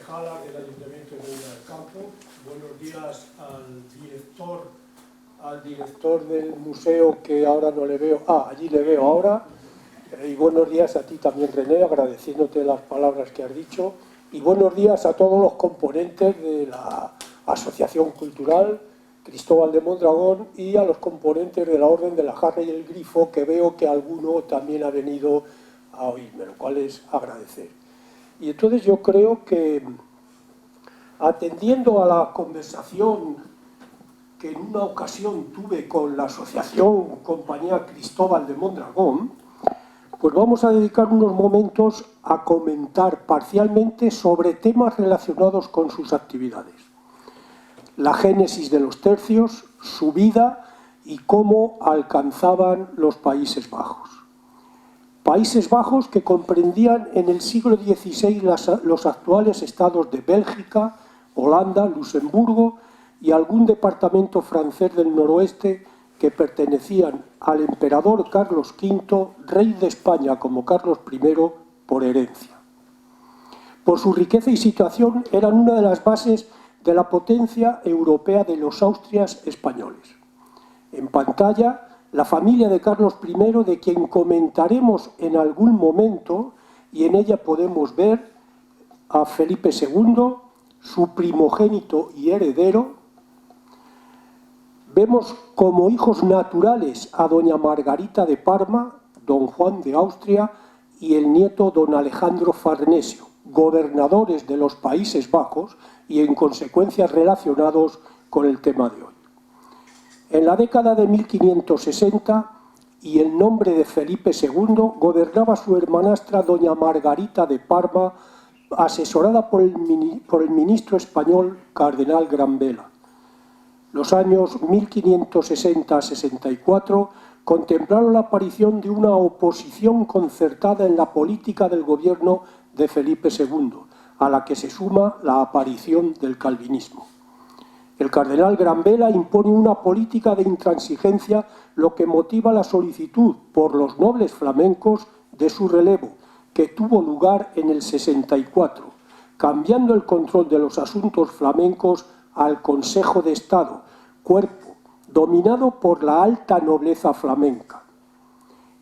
concejala del Ayuntamiento de Medina del Campo. Buenos días al director del museo, que ahora no le veo. Allí le veo ahora. Y buenos días a ti también, René, agradeciéndote las palabras que has dicho. Y buenos días a todos los componentes de la Asociación Cultural Cristóbal de Mondragón y a los componentes de la Orden de la Jarra y el Grifo, que veo que alguno también ha venido a oírme, lo cual es agradecer. Y entonces yo creo que, atendiendo a la conversación que en una ocasión tuve con la Asociación Compañía Cristóbal de Mondragón, pues vamos a dedicar unos momentos a comentar parcialmente sobre temas relacionados con sus actividades. La génesis de los tercios, su vida y cómo alcanzaban los Países Bajos. Países Bajos que comprendían en el siglo XVI los actuales estados de Bélgica, Holanda, Luxemburgo y algún departamento francés del noroeste que pertenecían al emperador Carlos V, rey de España como Carlos I, por herencia. Por su riqueza y situación eran una de las bases de la potencia europea de los Austrias españoles. En pantalla, la familia de Carlos I, de quien comentaremos en algún momento, y en ella podemos ver a Felipe II, su primogénito y heredero. Vemos como hijos naturales a doña Margarita de Parma, don Juan de Austria y el nieto don Alejandro Farnesio, gobernadores de los Países Bajos y en consecuencia relacionados con el tema de hoy. En la década de 1560 y el nombre de Felipe II gobernaba su hermanastra doña Margarita de Parma, asesorada por el ministro español cardenal Granvela. Los años 1560-64 contemplaron la aparición de una oposición concertada en la política del gobierno de Felipe II, a la que se suma la aparición del calvinismo. El cardenal Granvela impone una política de intransigencia, lo que motiva la solicitud por los nobles flamencos de su relevo, que tuvo lugar en el 64, cambiando el control de los asuntos flamencos al Consejo de Estado, cuerpo dominado por la alta nobleza flamenca.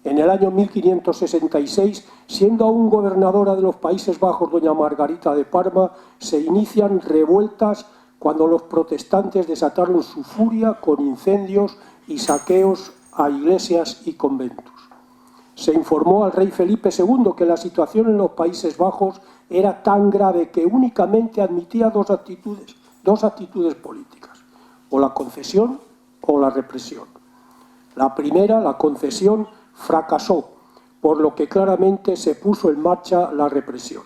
En el año 1566, siendo aún gobernadora de los Países Bajos doña Margarita de Parma, se inician revueltas cuando los protestantes desataron su furia con incendios y saqueos a iglesias y conventos. Se informó al rey Felipe II que la situación en los Países Bajos era tan grave que únicamente admitía dos actitudes políticas, o la concesión o la represión. La primera, la concesión, fracasó, por lo que claramente se puso en marcha la represión.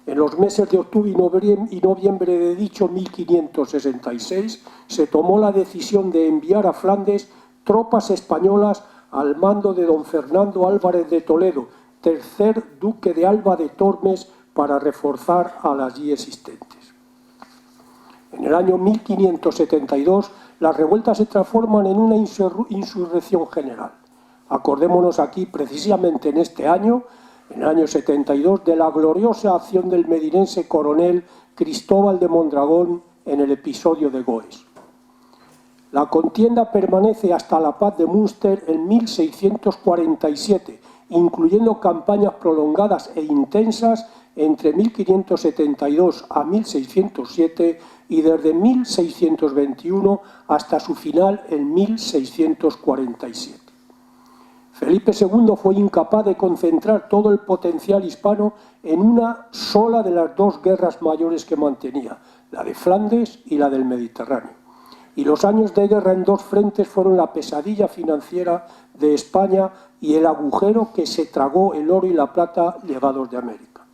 En los meses de octubre y noviembre de dicho 1566 se tomó la decisión de enviar a Flandes tropas españolas al mando de don Fernando Álvarez de Toledo, tercer duque de Alba de Tormes, para reforzar a las allí existentes. En el año 1572 las revueltas se transforman en una insurrección general. Acordémonos aquí, precisamente en este año, en el año 72, de la gloriosa acción del medinense coronel Cristóbal de Mondragón en el episodio de Goes. La contienda permanece hasta la paz de Münster en 1647, incluyendo campañas prolongadas e intensas entre 1572 a 1607 y desde 1621 hasta su final en 1647. Felipe II fue incapaz de concentrar todo el potencial hispano en una sola de las dos guerras mayores que mantenía, la de Flandes y la del Mediterráneo. Y los años de guerra en dos frentes fueron la pesadilla financiera de España y el agujero que se tragó el oro y la plata llegados de América.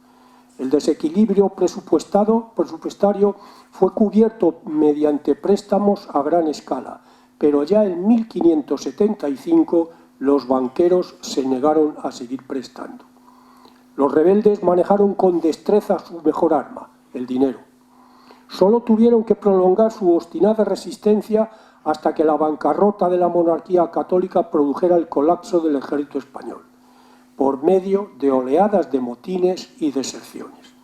El desequilibrio presupuestario fue cubierto mediante préstamos a gran escala, pero ya en 1575 los banqueros se negaron a seguir prestando. Los rebeldes manejaron con destreza su mejor arma, el dinero. Solo tuvieron que prolongar su obstinada resistencia hasta que la bancarrota de la monarquía católica produjera el colapso del ejército español, por medio de oleadas de motines y deserciones.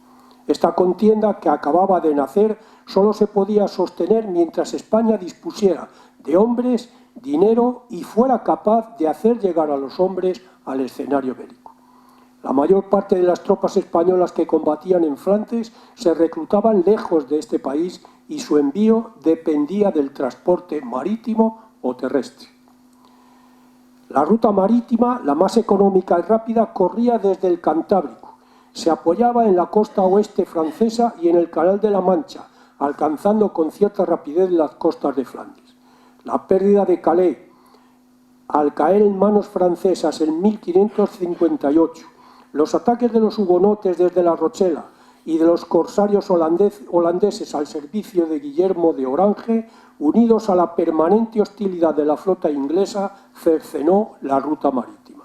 Esta contienda, que acababa de nacer, solo se podía sostener mientras España dispusiera de hombres, dinero y fuera capaz de hacer llegar a los hombres al escenario bélico. La mayor parte de las tropas españolas que combatían en Flandes se reclutaban lejos de este país y su envío dependía del transporte marítimo o terrestre. La ruta marítima, la más económica y rápida, corría desde el Cantábrico. Se apoyaba en la costa oeste francesa y en el Canal de la Mancha, alcanzando con cierta rapidez las costas de Flandes. La pérdida de Calais, al caer en manos francesas en 1558, los ataques de los hugonotes desde La Rochela y de los corsarios holandeses al servicio de Guillermo de Orange, unidos a la permanente hostilidad de la flota inglesa, cercenó la ruta marítima.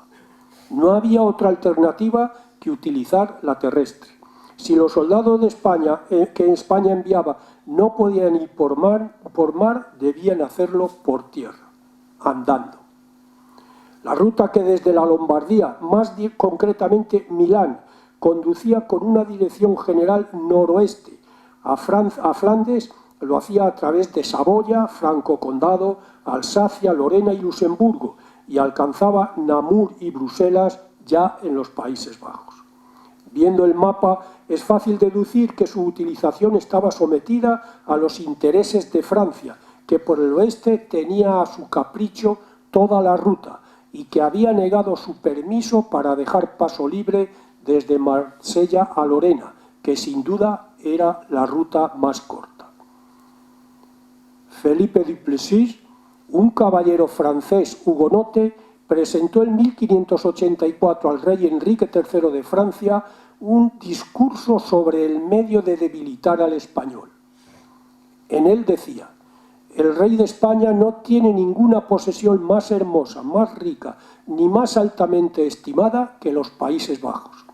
No había otra alternativa que utilizar la terrestre. Si los soldados de España, que España enviaba no podían ir por mar, debían hacerlo por tierra, andando. La ruta que desde la Lombardía, más concretamente Milán, conducía con una dirección general noroeste a Flandes, lo hacía a través de Saboya, Franco Condado, Alsacia, Lorena y Luxemburgo, y alcanzaba Namur y Bruselas ya en los Países Bajos. Viendo el mapa, es fácil deducir que su utilización estaba sometida a los intereses de Francia, que por el oeste tenía a su capricho toda la ruta y que había negado su permiso para dejar paso libre desde Marsella a Lorena, que sin duda era la ruta más corta. Felipe Duplessis, un caballero francés hugonote, presentó en 1584 al rey Enrique III de Francia un discurso sobre el medio de debilitar al español. En él decía: el rey de España no tiene ninguna posesión más hermosa, más rica, ni más altamente estimada que los Países Bajos.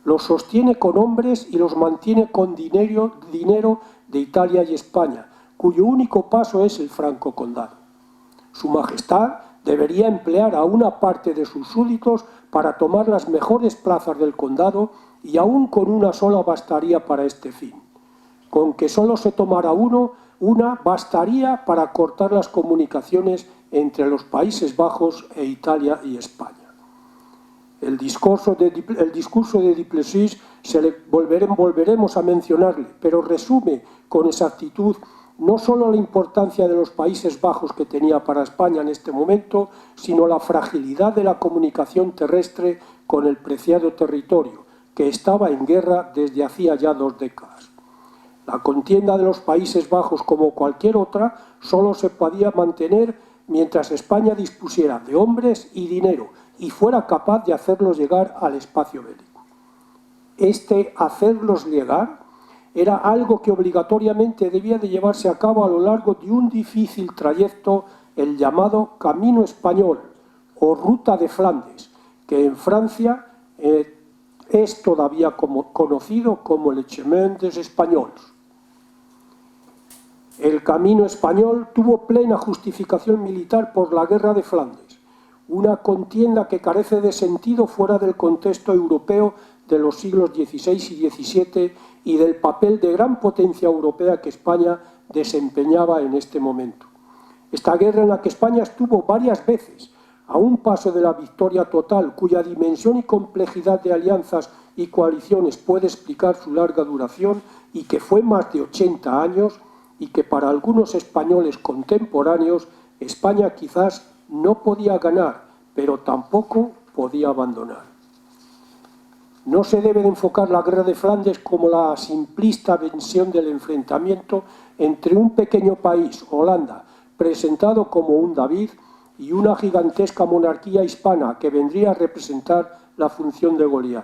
Los sostiene con hombres y los mantiene con dinero de Italia y España, cuyo único paso es el Franco Condado. Su Majestad debería emplear a una parte de sus súbditos para tomar las mejores plazas del condado y aún con una sola bastaría para este fin. Con que solo se tomara una bastaría para cortar las comunicaciones entre los Países Bajos e Italia y España. El discurso de Duplessis volveremos a mencionarle, pero resume con exactitud no solo la importancia de los Países Bajos que tenía para España en este momento, sino la fragilidad de la comunicación terrestre con el preciado territorio, que estaba en guerra desde hacía ya 2 décadas. La contienda de los Países Bajos, como cualquier otra, solo se podía mantener mientras España dispusiera de hombres y dinero y fuera capaz de hacerlos llegar al espacio bélico. Este hacerlos llegar era algo que obligatoriamente debía de llevarse a cabo a lo largo de un difícil trayecto, el llamado Camino Español o Ruta de Flandes, que en Francia es todavía conocido como el Chemin des Espagnols. El Camino Español tuvo plena justificación militar por la Guerra de Flandes, una contienda que carece de sentido fuera del contexto europeo de los siglos XVI y XVII y del papel de gran potencia europea que España desempeñaba en este momento. Esta guerra, en la que España estuvo varias veces a un paso de la victoria total, cuya dimensión y complejidad de alianzas y coaliciones puede explicar su larga duración y que fue más de 80 años, y que para algunos españoles contemporáneos España quizás no podía ganar, pero tampoco podía abandonar. No se debe de enfocar la Guerra de Flandes como la simplista versión del enfrentamiento entre un pequeño país, Holanda, presentado como un David, y una gigantesca monarquía hispana que vendría a representar la función de Goliat.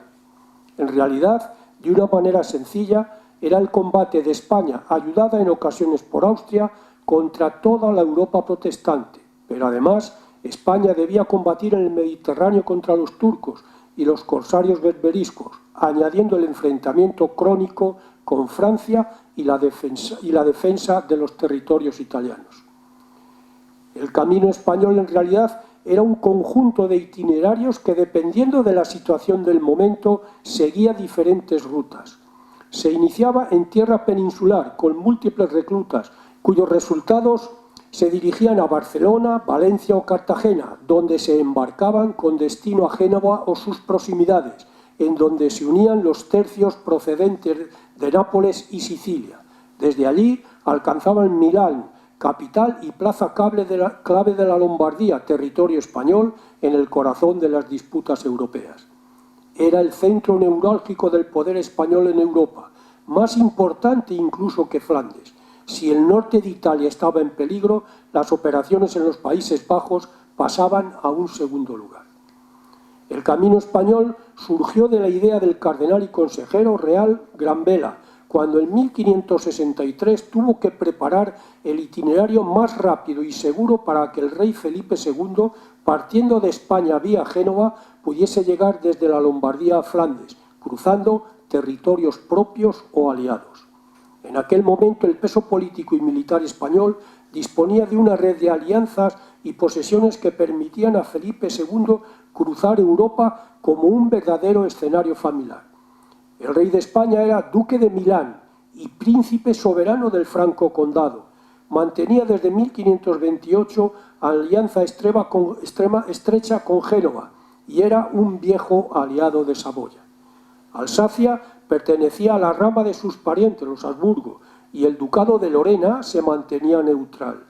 En realidad, de una manera sencilla, era el combate de España, ayudada en ocasiones por Austria, contra toda la Europa protestante. Pero además, España debía combatir en el Mediterráneo contra los turcos y los corsarios berberiscos, añadiendo el enfrentamiento crónico con Francia y la defensa de los territorios italianos. El Camino Español en realidad era un conjunto de itinerarios que, dependiendo de la situación del momento, seguía diferentes rutas. Se iniciaba en tierra peninsular con múltiples reclutas, cuyos resultados se dirigían a Barcelona, Valencia o Cartagena, donde se embarcaban con destino a Génova o sus proximidades, en donde se unían los tercios procedentes de Nápoles y Sicilia. Desde allí alcanzaban Milán, capital y plaza clave de la Lombardía, territorio español en el corazón de las disputas europeas. Era el centro neurálgico del poder español en Europa, más importante incluso que Flandes. Si el norte de Italia estaba en peligro, las operaciones en los Países Bajos pasaban a un segundo lugar. El camino español surgió de la idea del cardenal y consejero real Granvela, cuando en 1563 tuvo que preparar el itinerario más rápido y seguro para que el rey Felipe II, partiendo de España vía Génova, pudiese llegar desde la Lombardía a Flandes, cruzando territorios propios o aliados. En aquel momento el peso político y militar español disponía de una red de alianzas y posesiones que permitían a Felipe II cruzar Europa como un verdadero escenario familiar. El rey de España era duque de Milán y príncipe soberano del Franco Condado. Mantenía desde 1528 alianza estrecha con Génova y era un viejo aliado de Saboya. Alsacia pertenecía a la rama de sus parientes, los Habsburgo, y el ducado de Lorena se mantenía neutral.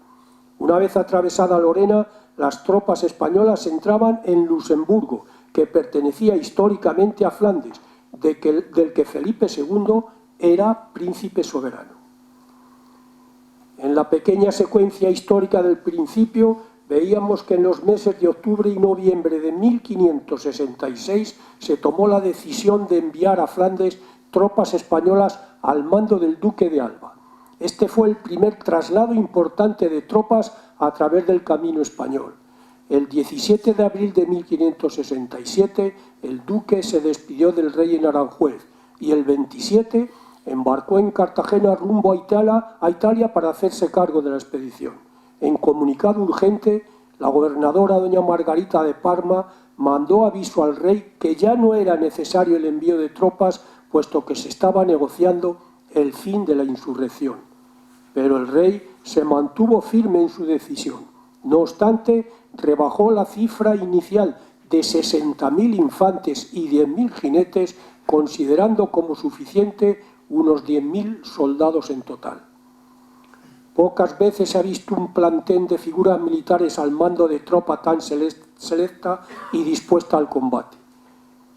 Una vez atravesada Lorena, las tropas españolas entraban en Luxemburgo, que pertenecía históricamente a Flandes, del que Felipe II era príncipe soberano. En la pequeña secuencia histórica del principio veíamos que en los meses de octubre y noviembre de 1566 se tomó la decisión de enviar a Flandes tropas españolas al mando del duque de Alba. Este fue el primer traslado importante de tropas a través del camino español. El 17 de abril de 1567 el duque se despidió del rey en Aranjuez y el 27 embarcó en Cartagena rumbo a Italia para hacerse cargo de la expedición. En comunicado urgente, la gobernadora doña Margarita de Parma mandó aviso al rey que ya no era necesario el envío de tropas, puesto que se estaba negociando el fin de la insurrección. Pero el rey se mantuvo firme en su decisión. No obstante, rebajó la cifra inicial de 60.000 infantes y 10.000 jinetes, considerando como suficiente unos 10.000 soldados en total. Pocas veces se ha visto un plantel de figuras militares al mando de tropa tan selecta y dispuesta al combate.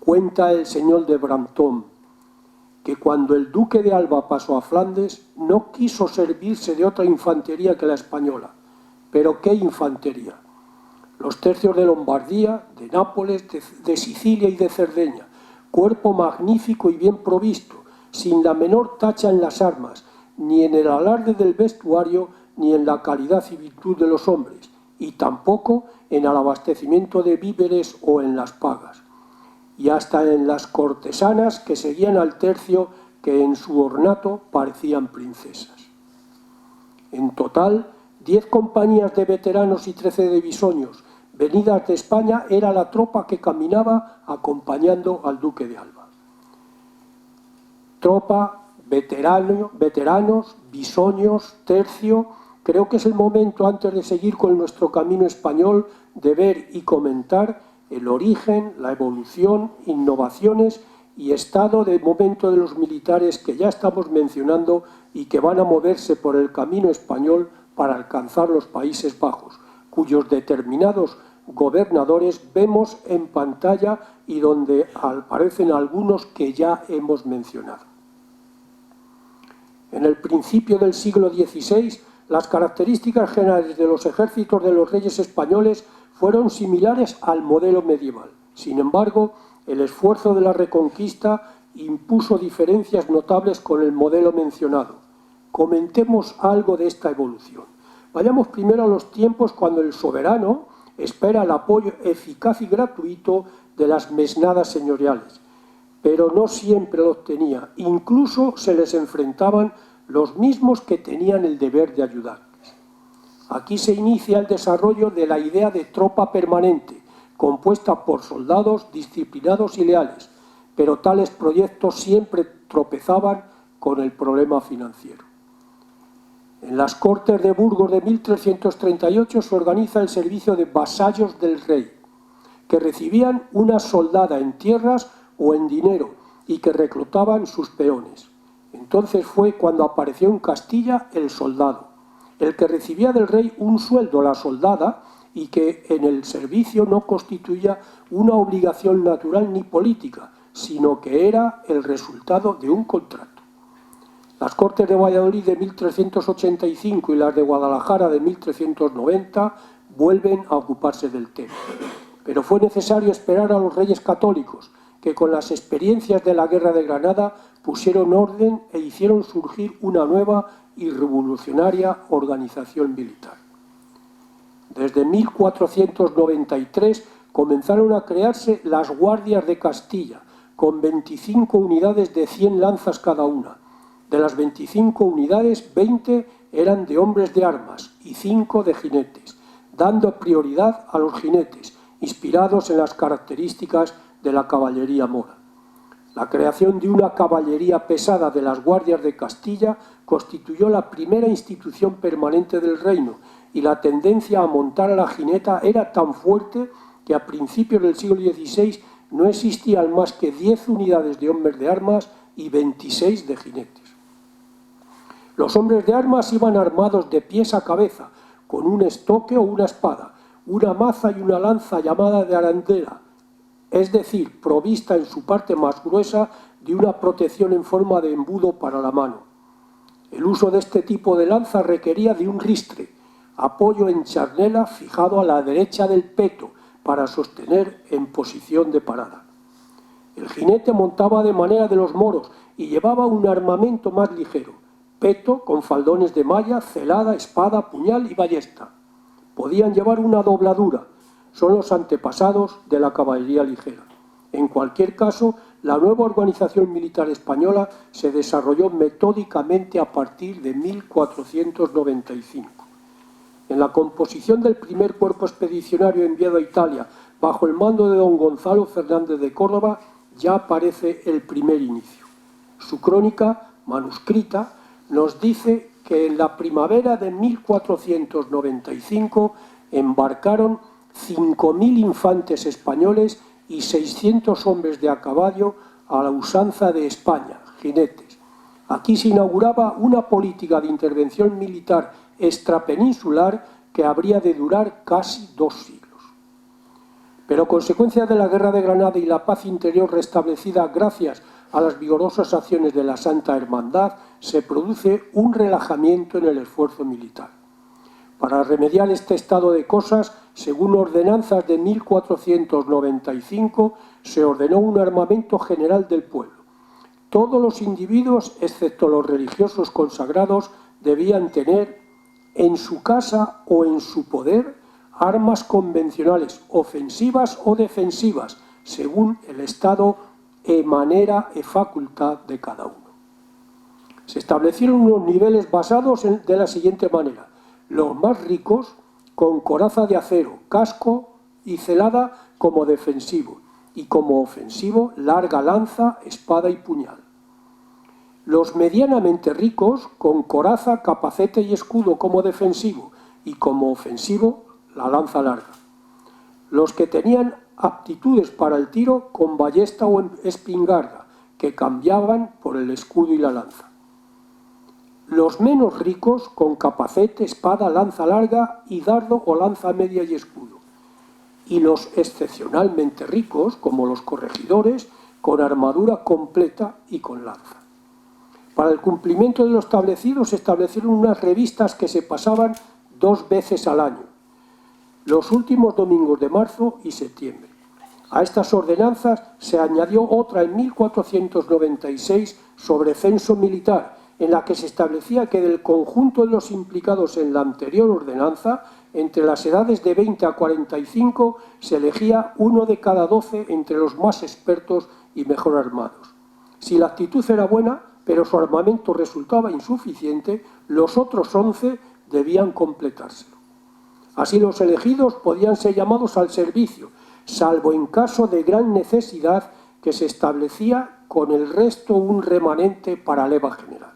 Cuenta el señor de Brantôme que cuando el duque de Alba pasó a Flandes no quiso servirse de otra infantería que la española. ¿Pero qué infantería? Los tercios de Lombardía, de Nápoles, de Sicilia y de Cerdeña, cuerpo magnífico y bien provisto, sin la menor tacha en las armas, ni en el alarde del vestuario, ni en la calidad y virtud de los hombres, y tampoco en el abastecimiento de víveres o en las pagas, y hasta en las cortesanas que seguían al tercio que en su ornato parecían princesas. En total, 10 compañías de veteranos y 13 de bisoños, venidas de España, era la tropa que caminaba acompañando al duque de Alba. Tropa, veteranos, bisoños, tercio. Creo que es el momento, antes de seguir con nuestro camino español, de ver y comentar el origen, la evolución, innovaciones y estado de momento de los militares que ya estamos mencionando y que van a moverse por el camino español para alcanzar los Países Bajos, cuyos determinados gobernadores vemos en pantalla y donde aparecen algunos que ya hemos mencionado. En el principio del siglo XVI, las características generales de los ejércitos de los reyes españoles fueron similares al modelo medieval. Sin embargo, el esfuerzo de la Reconquista impuso diferencias notables con el modelo mencionado. Comentemos algo de esta evolución. Vayamos primero a los tiempos cuando el soberano espera el apoyo eficaz y gratuito de las mesnadas señoriales, pero no siempre lo obtenía. Incluso se les enfrentaban los mismos que tenían el deber de ayudarles. Aquí se inicia el desarrollo de la idea de tropa permanente, compuesta por soldados disciplinados y leales, pero tales proyectos siempre tropezaban con el problema financiero. En las Cortes de Burgos de 1338 se organiza el servicio de vasallos del rey, que recibían una soldada en tierras o en dinero y que reclutaban sus peones. Entonces fue cuando apareció en Castilla el soldado, el que recibía del rey un sueldo, la soldada, y que en el servicio no constituía una obligación natural ni política, sino que era el resultado de un contrato. Las Cortes de Valladolid de 1385 y las de Guadalajara de 1390 vuelven a ocuparse del tema. Pero fue necesario esperar a los reyes católicos, que con las experiencias de la Guerra de Granada pusieron orden e hicieron surgir una nueva y revolucionaria organización militar. Desde 1493 comenzaron a crearse las Guardias de Castilla, con 25 unidades de 100 lanzas cada una. De las 25 unidades, 20 eran de hombres de armas y 5 de jinetes, dando prioridad a los jinetes, inspirados en las características de la caballería mora. La creación de una caballería pesada de las Guardias de Castilla constituyó la primera institución permanente del reino, y la tendencia a montar a la jineta era tan fuerte que a principios del siglo XVI no existían más que 10 unidades de hombres de armas y 26 de jinetes. Los hombres de armas iban armados de pies a cabeza, con un estoque o una espada, una maza y una lanza llamada de arandela, es decir, provista en su parte más gruesa de una protección en forma de embudo para la mano. El uso de este tipo de lanza requería de un ristre, apoyo en charnela fijado a la derecha del peto para sostener en posición de parada. El jinete montaba de manera de los moros y llevaba un armamento más ligero, peto con faldones de malla, celada, espada, puñal y ballesta. Podían llevar una dobladura, son los antepasados de la caballería ligera. En cualquier caso, la nueva organización militar española se desarrolló metódicamente a partir de 1495. En la composición del primer cuerpo expedicionario enviado a Italia bajo el mando de don Gonzalo Fernández de Córdoba ya aparece el primer inicio. Su crónica, manuscrita, nos dice que en la primavera de 1495 embarcaron 5.000 infantes españoles y 600 hombres de a caballo a la usanza de España, jinetes. Aquí se inauguraba una política de intervención militar extrapeninsular que habría de durar casi 2 siglos. Pero a consecuencia de la Guerra de Granada y la paz interior restablecida gracias a las vigorosas acciones de la Santa Hermandad, se produce un relajamiento en el esfuerzo militar. Para remediar este estado de cosas, según ordenanzas de 1495, se ordenó un armamento general del pueblo. Todos los individuos, excepto los religiosos consagrados, debían tener en su casa o en su poder armas convencionales, ofensivas o defensivas, según el estado e manera e facultad de cada uno. Se establecieron unos niveles basados de la siguiente manera: los más ricos con coraza de acero, casco y celada como defensivo, y como ofensivo larga lanza, espada y puñal. Los medianamente ricos con coraza, capacete y escudo como defensivo, y como ofensivo la lanza larga. Los que tenían aptitudes para el tiro con ballesta o espingarda, que cambiaban por el escudo y la lanza. Los menos ricos con capacete, espada, lanza larga y dardo o lanza media y escudo. Y los excepcionalmente ricos, como los corregidores, con armadura completa y con lanza. Para el cumplimiento de lo establecido se establecieron unas revistas que se pasaban 2 veces al año, los últimos domingos de marzo y septiembre. A estas ordenanzas se añadió otra en 1496 sobre censo militar, en la que se establecía que del conjunto de los implicados en la anterior ordenanza, entre las edades de 20 a 45 se elegía uno de cada 12 entre los más expertos y mejor armados. Si la actitud era buena, pero su armamento resultaba insuficiente, los otros 11 debían completárselo. Así los elegidos podían ser llamados al servicio, salvo en caso de gran necesidad que se establecía con el resto un remanente para leva general.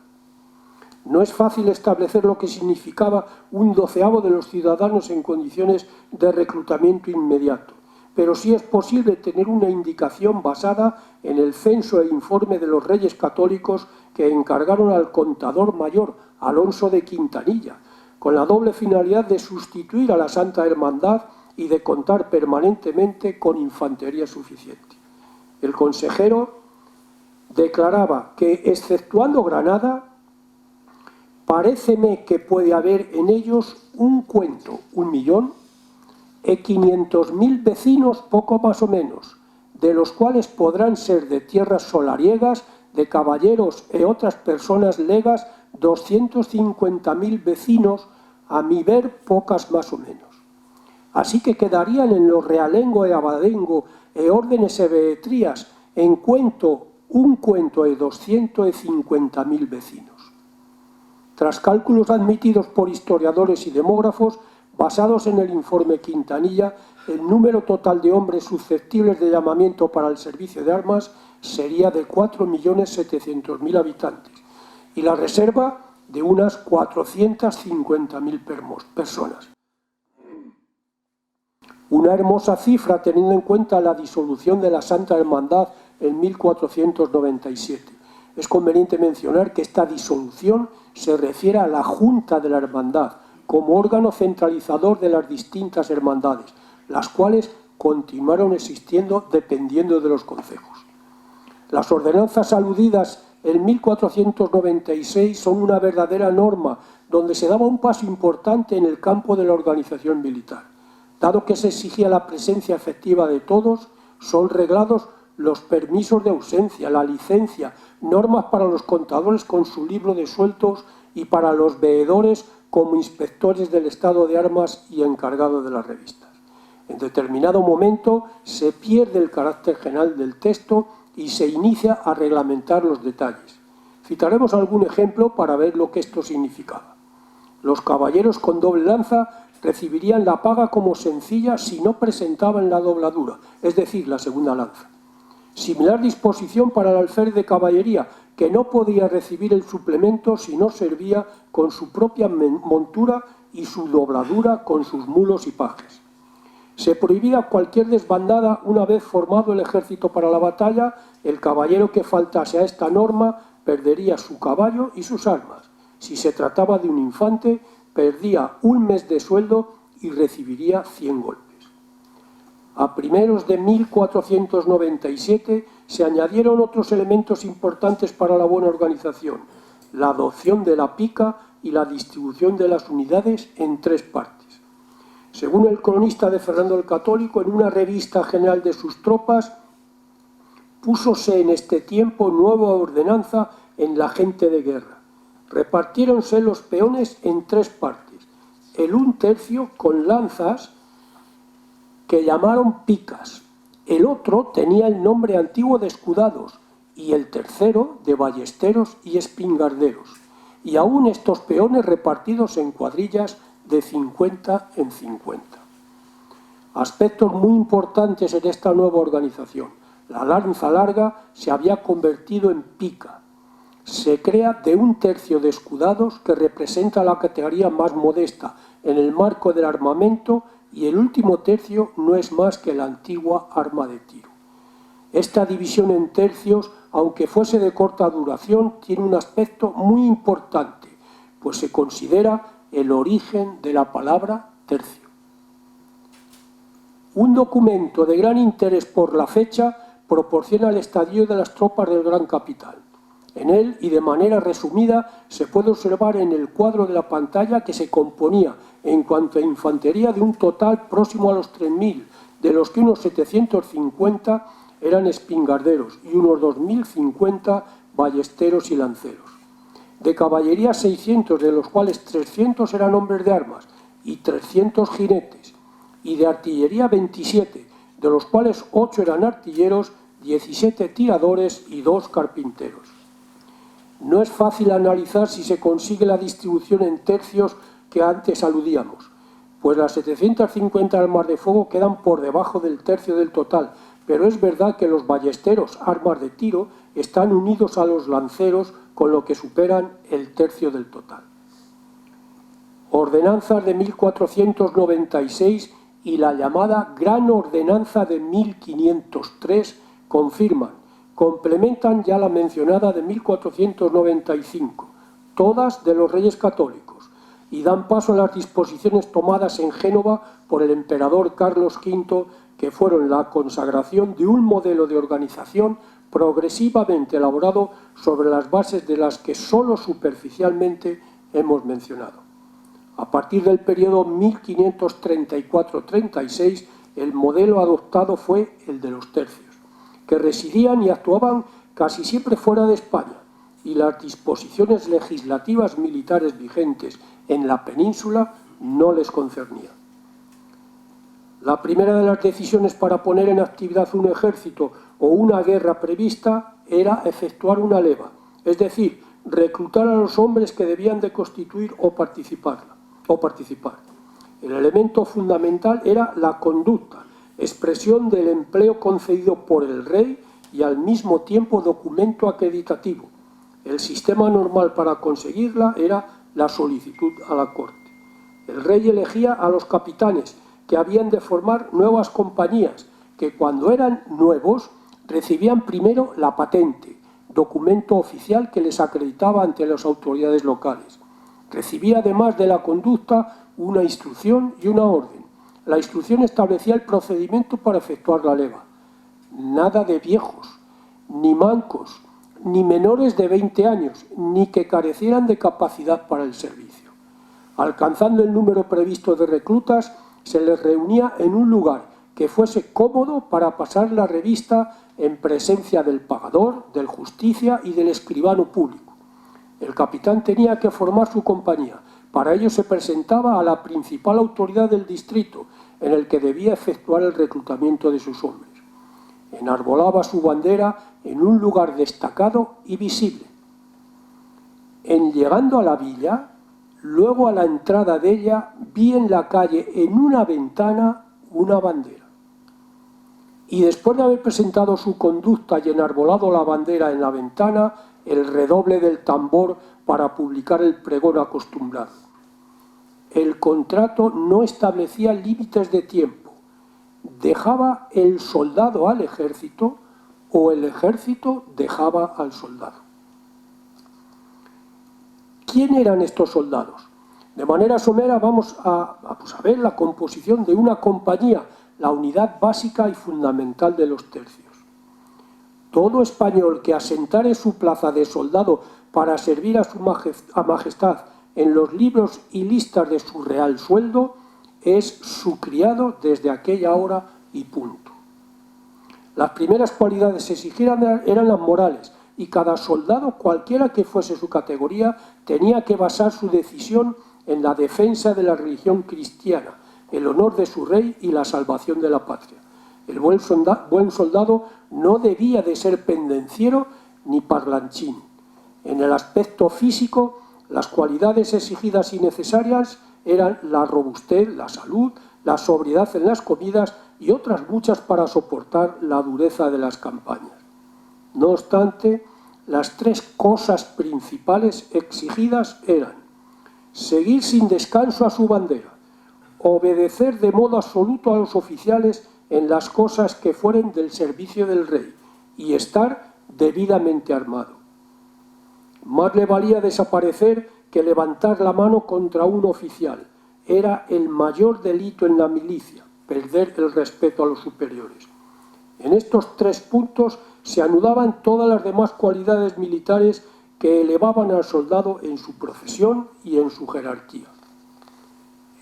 No es fácil establecer lo que significaba un 12avo de los ciudadanos en condiciones de reclutamiento inmediato, pero sí es posible tener una indicación basada en el censo e informe de los Reyes Católicos que encargaron al contador mayor Alonso de Quintanilla, con la doble finalidad de sustituir a la Santa Hermandad y de contar permanentemente con infantería suficiente. El consejero declaraba que, exceptuando Granada, paréceme que puede haber en ellos un cuento, 1.000.000, e 500.000 vecinos, poco más o menos, de los cuales podrán ser de tierras solariegas, de caballeros e otras personas legas, 250.000 vecinos, a mi ver pocas más o menos. Así que quedarían en los realengo e abadengo e órdenes e beetrías en cuento un cuento e 250.000 vecinos. Tras cálculos admitidos por historiadores y demógrafos, basados en el informe Quintanilla, el número total de hombres susceptibles de llamamiento para el servicio de armas sería de 4.700.000 habitantes y la reserva de unas 450.000 personas. Una hermosa cifra teniendo en cuenta la disolución de la Santa Hermandad en 1497. Es conveniente mencionar que esta disolución se refiere a la Junta de la Hermandad como órgano centralizador de las distintas hermandades, las cuales continuaron existiendo dependiendo de los concejos. Las ordenanzas aludidas en 1496 son una verdadera norma donde se daba un paso importante en el campo de la organización militar. Dado que se exigía la presencia efectiva de todos, son reglados los permisos de ausencia, la licencia, normas para los contadores con su libro de sueldos y para los veedores como inspectores del estado de armas y encargados de las revistas. En determinado momento se pierde el carácter general del texto y se inicia a reglamentar los detalles. Citaremos algún ejemplo para ver lo que esto significaba. Los caballeros con doble lanza recibirían la paga como sencilla si no presentaban la dobladura, es decir, la segunda lanza. Similar disposición para el alférez de caballería, que no podía recibir el suplemento si no servía con su propia montura y su dobladura con sus mulos y pajes. Se prohibía cualquier desbandada una vez formado el ejército para la batalla. El caballero que faltase a esta norma perdería su caballo y sus armas. Si se trataba de un infante, perdía un mes de sueldo y recibiría 100 golpes. A primeros de 1497 se añadieron otros elementos importantes para la buena organización: la adopción de la pica y la distribución de las unidades en 3 partes. Según el cronista de Fernando el Católico, en una revista general de sus tropas, púsose en este tiempo nueva ordenanza en la gente de guerra. Repartiéronse los peones en 3 partes, el 1/3 con lanzas que llamaron picas, el otro tenía el nombre antiguo de escudados y el tercero de ballesteros y espingarderos, y aún estos peones repartidos en cuadrillas de 50 en 50. Aspectos muy importantes en esta nueva organización: la lanza larga se había convertido en pica. Se crea de 1/3 de escudados, que representa la categoría más modesta en el marco del armamento, y el último tercio no es más que la antigua arma de tiro. Esta división en tercios, aunque fuese de corta duración, tiene un aspecto muy importante, pues se considera el origen de la palabra tercio. Un documento de gran interés por la fecha proporciona el estadio de las tropas del Gran Capital. En él, y de manera resumida, se puede observar en el cuadro de la pantalla que se componía, en cuanto a infantería, de un total próximo a los 3.000, de los que unos 750 eran espingarderos y unos 2.050 ballesteros y lanceros. De caballería 600, de los cuales 300 eran hombres de armas y 300 jinetes, y de artillería 27, de los cuales 8 eran artilleros, 17 tiradores y 2 carpinteros. No es fácil analizar si se consigue la distribución en tercios que antes aludíamos, pues las 750 armas de fuego quedan por debajo del tercio del total, pero es verdad que los ballesteros, armas de tiro, están unidos a los lanceros, con lo que superan el tercio del total. Ordenanzas de 1496 y la llamada Gran Ordenanza de 1503 confirman, complementan ya la mencionada de 1495, todas de los reyes católicos, y dan paso a las disposiciones tomadas en Génova por el emperador Carlos V, que fueron la consagración de un modelo de organización progresivamente elaborado sobre las bases de las que solo superficialmente hemos mencionado. A partir del periodo 1534-36, el modelo adoptado fue el de los tercios, que residían y actuaban casi siempre fuera de España, y las disposiciones legislativas militares vigentes en la península no les concernían. La primera de las decisiones para poner en actividad un ejército o una guerra prevista era efectuar una leva, es decir, reclutar a los hombres que debían de constituir o participar. El elemento fundamental era la conducta, expresión del empleo concedido por el rey y al mismo tiempo documento acreditativo. El sistema normal para conseguirla era la solicitud a la corte. El rey elegía a los capitanes, que habían de formar nuevas compañías, que cuando eran nuevos recibían primero la patente, documento oficial que les acreditaba ante las autoridades locales. Recibía además de la conducta una instrucción y una orden. La instrucción establecía el procedimiento para efectuar la leva. Nada de viejos, ni mancos, ni menores de 20 años, ni que carecieran de capacidad para el servicio. Alcanzando el número previsto de reclutas, se les reunía en un lugar que fuese cómodo para pasar la revista en presencia del pagador, del justicia y del escribano público. El capitán tenía que formar su compañía. Para ello se presentaba a la principal autoridad del distrito, en el que debía efectuar el reclutamiento de sus hombres. Enarbolaba su bandera en un lugar destacado y visible. En llegando a la villa, luego a la entrada de ella, vi en la calle, en una ventana, una bandera. Y después de haber presentado su conducta y enarbolado la bandera en la ventana, el redoble del tambor para publicar el pregón acostumbrado. El contrato no establecía límites de tiempo. Dejaba el soldado al ejército o el ejército dejaba al soldado. ¿Quién eran estos soldados? De manera somera vamos a ver la composición de una compañía, la unidad básica y fundamental de los tercios. Todo español que asentare su plaza de soldado para servir a su majestad en los libros y listas de su real sueldo es su criado desde aquella hora y punto. Las primeras cualidades exigidas eran las morales, y cada soldado, cualquiera que fuese su categoría, tenía que basar su decisión en la defensa de la religión cristiana, el honor de su rey y la salvación de la patria. El buen soldado no debía de ser pendenciero ni parlanchín. En el aspecto físico, las cualidades exigidas y necesarias eran la robustez, la salud, la sobriedad en las comidas y otras muchas para soportar la dureza de las campañas. No obstante, las tres cosas principales exigidas eran seguir sin descanso a su bandera, obedecer de modo absoluto a los oficiales en las cosas que fueren del servicio del rey y estar debidamente armado. Más le valía desaparecer que levantar la mano contra un oficial. Era el mayor delito en la milicia, perder el respeto a los superiores. En estos tres puntos se anudaban todas las demás cualidades militares que elevaban al soldado en su profesión y en su jerarquía.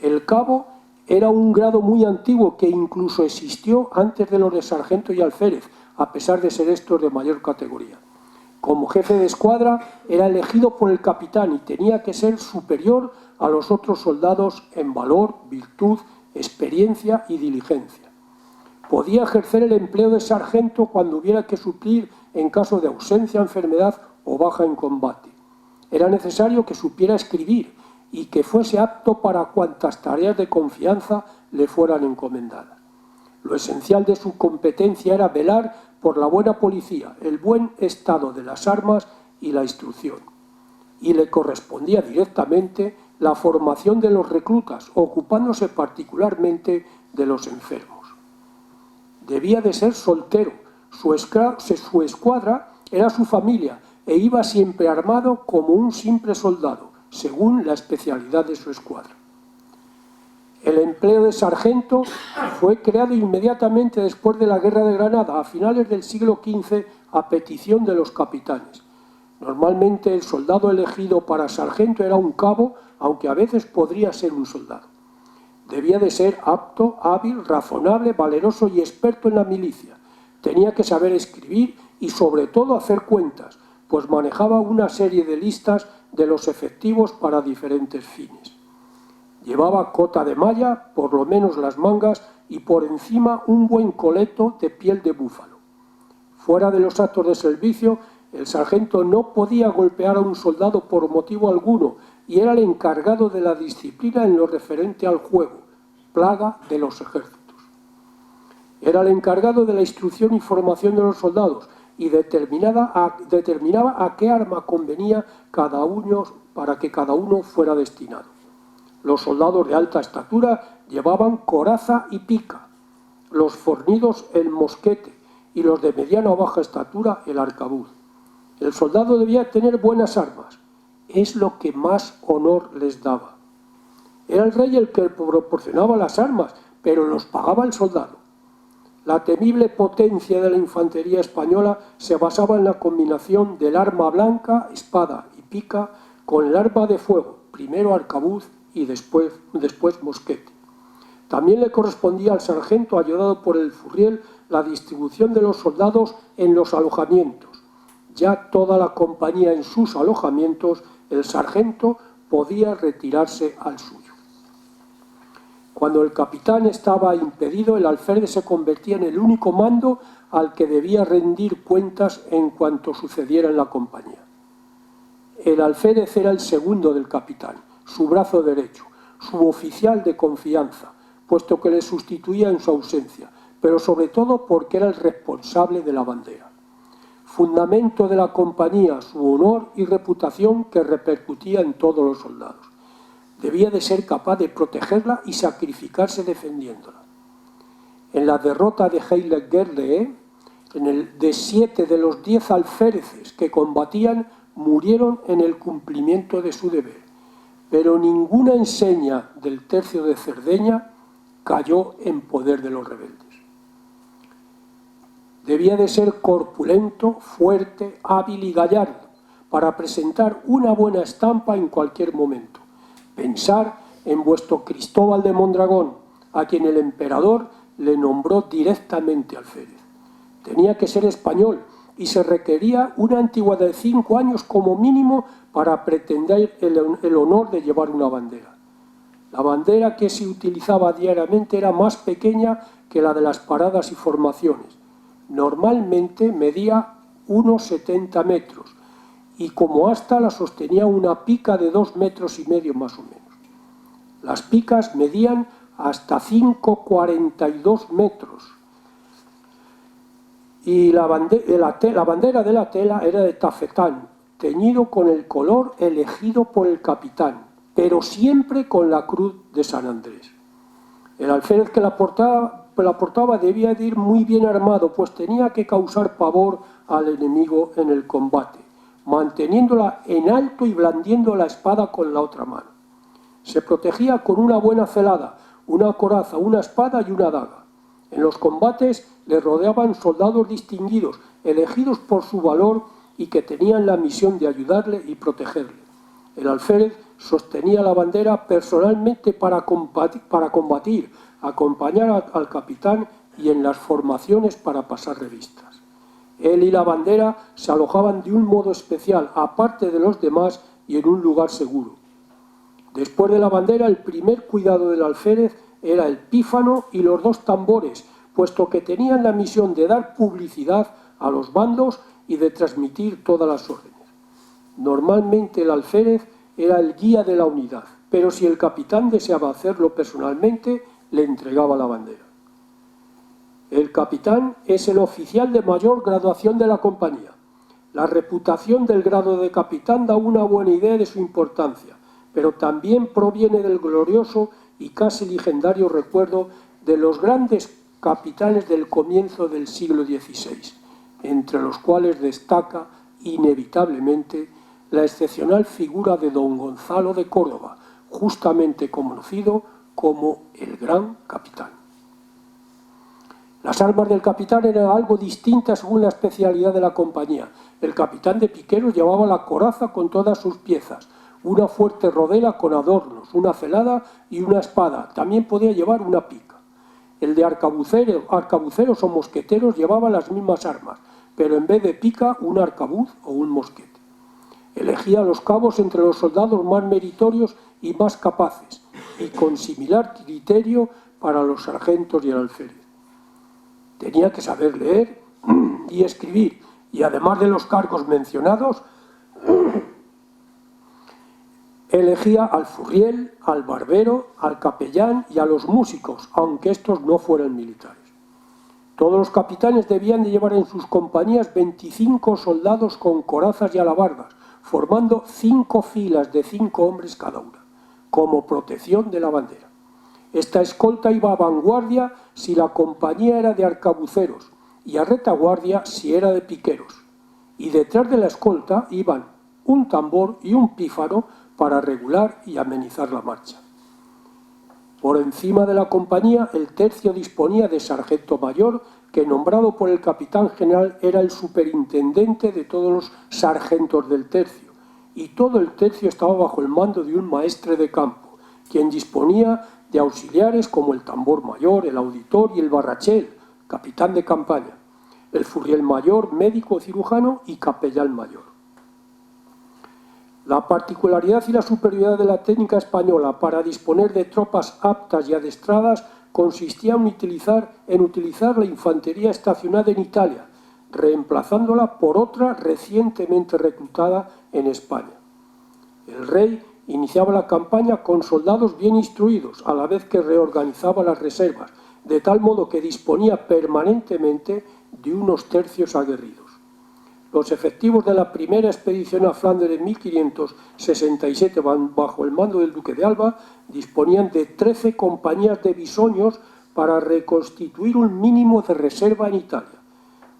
El cabo era un grado muy antiguo que incluso existió antes de los de sargento y alférez, a pesar de ser estos de mayor categoría. Como jefe de escuadra era elegido por el capitán y tenía que ser superior a los otros soldados en valor, virtud, experiencia y diligencia. Podía ejercer el empleo de sargento cuando hubiera que suplir en caso de ausencia, enfermedad o baja en combate. Era necesario que supiera escribir y que fuese apto para cuantas tareas de confianza le fueran encomendadas. Lo esencial de su competencia era velar por la buena policía, el buen estado de las armas y la instrucción. Y le correspondía directamente la formación de los reclutas, ocupándose particularmente de los enfermos. Debía de ser soltero, su escuadra era su familia e iba siempre armado como un simple soldado, según la especialidad de su escuadra. El empleo de sargento fue creado inmediatamente después de la Guerra de Granada, a finales del siglo XV, a petición de los capitanes. Normalmente el soldado elegido para sargento era un cabo, aunque a veces podría ser un soldado. Debía de ser apto, hábil, razonable, valeroso y experto en la milicia. Tenía que saber escribir y sobre todo hacer cuentas, pues manejaba una serie de listas de los efectivos para diferentes fines. Llevaba cota de malla, por lo menos las mangas, y por encima un buen coleto de piel de búfalo. Fuera de los actos de servicio, el sargento no podía golpear a un soldado por motivo alguno y era el encargado de la disciplina en lo referente al juego, plaga de los ejércitos. Era el encargado de la instrucción y formación de los soldados y determinaba a qué arma convenía cada uno para que cada uno fuera destinado. Los soldados de alta estatura llevaban coraza y pica, los fornidos el mosquete y los de mediana o baja estatura el arcabuz. El soldado debía tener buenas armas, es lo que más honor les daba. Era el rey el que proporcionaba las armas, pero los pagaba el soldado. La temible potencia de la infantería española se basaba en la combinación del arma blanca, espada y pica, con el arma de fuego, primero arcabuz y después mosquete. También le correspondía al sargento, ayudado por el furriel, la distribución de los soldados en los alojamientos. Ya toda la compañía en sus alojamientos, el sargento podía retirarse al suyo. Cuando el capitán estaba impedido, el alférez se convertía en el único mando al que debía rendir cuentas en cuanto sucediera en la compañía. El alférez era el segundo del capitán, su brazo derecho, su oficial de confianza, puesto que le sustituía en su ausencia, pero sobre todo porque era el responsable de la bandera. Fundamento de la compañía, su honor y reputación que repercutía en todos los soldados. Debía de ser capaz de protegerla y sacrificarse defendiéndola. En la derrota de Heiligerlee, de 7 de los 10 alféreces que combatían murieron en el cumplimiento de su deber, pero ninguna enseña del tercio de Cerdeña cayó en poder de los rebeldes. Debía de ser corpulento, fuerte, hábil y gallardo para presentar una buena estampa en cualquier momento. Pensar en vuestro Cristóbal de Mondragón, a quien el emperador le nombró directamente alférez. Tenía que ser español y se requería una antigüedad de 5 años como mínimo para pretender el honor de llevar una bandera. La bandera que se utilizaba diariamente era más pequeña que la de las paradas y formaciones. Normalmente medía unos 70 metros y como asta la sostenía una pica de 2,5 metros más o menos. Las picas medían hasta 5,42 metros y la bandera de la tela era de tafetán, teñido con el color elegido por el capitán, pero siempre con la cruz de San Andrés. El alférez que la portaba debía de ir muy bien armado, pues tenía que causar pavor al enemigo en el combate, manteniéndola en alto y blandiendo la espada con la otra mano. Se protegía con una buena celada, una coraza, una espada y una daga. En los combates le rodeaban soldados distinguidos, elegidos por su valor y que tenían la misión de ayudarle y protegerle. El alférez sostenía la bandera personalmente para combatir, acompañar al capitán y en las formaciones para pasar revistas. Él y la bandera se alojaban de un modo especial, aparte de los demás y en un lugar seguro. Después de la bandera, el primer cuidado del alférez era el pífano y los 2 tambores, puesto que tenían la misión de dar publicidad a los bandos y de transmitir todas las órdenes. Normalmente el alférez era el guía de la unidad, pero si el capitán deseaba hacerlo personalmente, le entregaba la bandera. El capitán es el oficial de mayor graduación de la compañía. La reputación del grado de capitán da una buena idea de su importancia, pero también proviene del glorioso y casi legendario recuerdo de los grandes capitanes del comienzo del siglo XVI, entre los cuales destaca inevitablemente la excepcional figura de don Gonzalo de Córdoba, justamente conocido como el Gran Capitán. Las armas del capitán eran algo distintas según la especialidad de la compañía. El capitán de piqueros llevaba la coraza con todas sus piezas, una fuerte rodela con adornos, una celada y una espada. También podía llevar una pica. El de arcabuceros o mosqueteros llevaba las mismas armas, pero en vez de pica, un arcabuz o un mosquete. Elegía a los cabos entre los soldados más meritorios y más capaces, y con similar criterio para los sargentos y el alférez. Tenía que saber leer y escribir, y además de los cargos mencionados, elegía al furriel, al barbero, al capellán y a los músicos, aunque estos no fueran militares. Todos los capitanes debían de llevar en sus compañías 25 soldados con corazas y alabardas, formando 5 filas de 5 hombres cada una, como protección de la bandera. Esta escolta iba a vanguardia si la compañía era de arcabuceros y a retaguardia si era de piqueros. Y detrás de la escolta iban un tambor y un pífaro para regular y amenizar la marcha. Por encima de la compañía, el tercio disponía de sargento mayor, que nombrado por el capitán general era el superintendente de todos los sargentos del tercio, y todo el tercio estaba bajo el mando de un maestre de campo, quien disponía de auxiliares como el tambor mayor, el auditor y el barrachel, capitán de campaña, el furriel mayor, médico cirujano y capellán mayor. La particularidad y la superioridad de la técnica española para disponer de tropas aptas y adestradas consistía en utilizar la infantería estacionada en Italia, reemplazándola por otra recientemente reclutada en España. El rey iniciaba la campaña con soldados bien instruidos, a la vez que reorganizaba las reservas, de tal modo que disponía permanentemente de unos tercios aguerridos. Los efectivos de la primera expedición a Flandes de 1567, bajo el mando del duque de Alba, disponían de 13 compañías de bisoños para reconstituir un mínimo de reserva en Italia.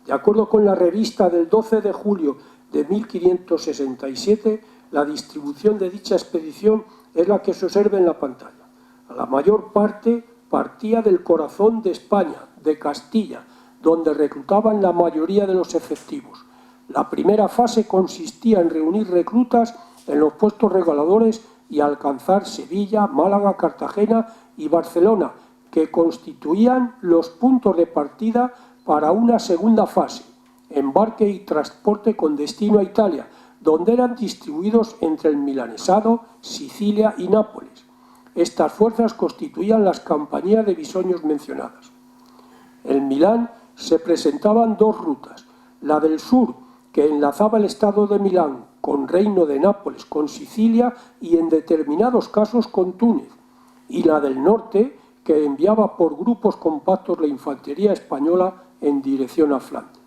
De acuerdo con la revista del 12 de julio de 1567, la distribución de dicha expedición es la que se observa en la pantalla. La mayor parte partía del corazón de España, de Castilla, donde reclutaban la mayoría de los efectivos. La primera fase consistía en reunir reclutas en los puestos reguladores y alcanzar Sevilla, Málaga, Cartagena y Barcelona, que constituían los puntos de partida para una segunda fase, embarque y transporte con destino a Italia, donde eran distribuidos entre el Milanesado, Sicilia y Nápoles. Estas fuerzas constituían las compañías de bisoños mencionadas. En Milán se presentaban 2 rutas, la del sur, que enlazaba el estado de Milán con Reino de Nápoles, con Sicilia y en determinados casos con Túnez, y la del norte, que enviaba por grupos compactos la infantería española en dirección a Flandes.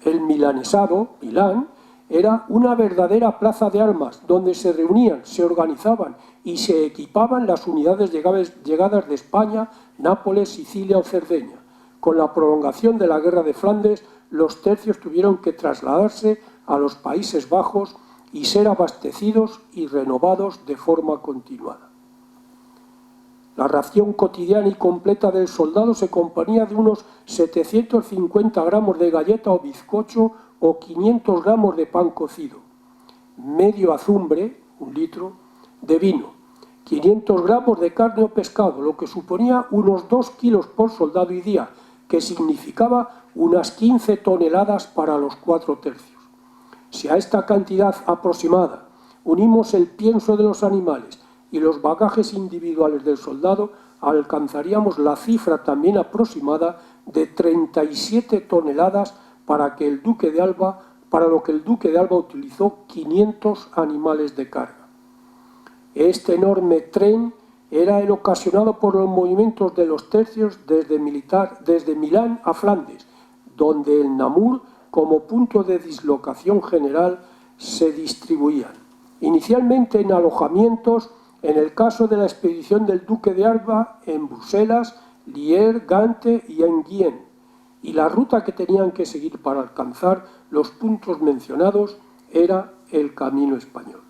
El milanesado, Milán, era una verdadera plaza de armas donde se reunían, se organizaban y se equipaban las unidades llegadas de España, Nápoles, Sicilia o Cerdeña. Con la prolongación de la guerra de Flandes, los tercios tuvieron que trasladarse a los Países Bajos y ser abastecidos y renovados de forma continuada. La ración cotidiana y completa del soldado se componía de unos 750 gramos de galleta o bizcocho o 500 gramos de pan cocido, medio azumbre, 1 litro, de vino, 500 gramos de carne o pescado, lo que suponía unos 2 kilos por soldado y día, que significaba unas 15 toneladas para los 4 tercios. Si a esta cantidad aproximada unimos el pienso de los animales y los bagajes individuales del soldado, alcanzaríamos la cifra también aproximada de 37 toneladas para lo que el duque de Alba utilizó 500 animales de carga. Este enorme tren era el ocasionado por los movimientos de los tercios desde Milán a Flandes, donde el Namur, como punto de dislocación general, se distribuían. Inicialmente en alojamientos, en el caso de la expedición del duque de Alba, en Bruselas, Lier, Gante y Enghien, y la ruta que tenían que seguir para alcanzar los puntos mencionados era el camino español.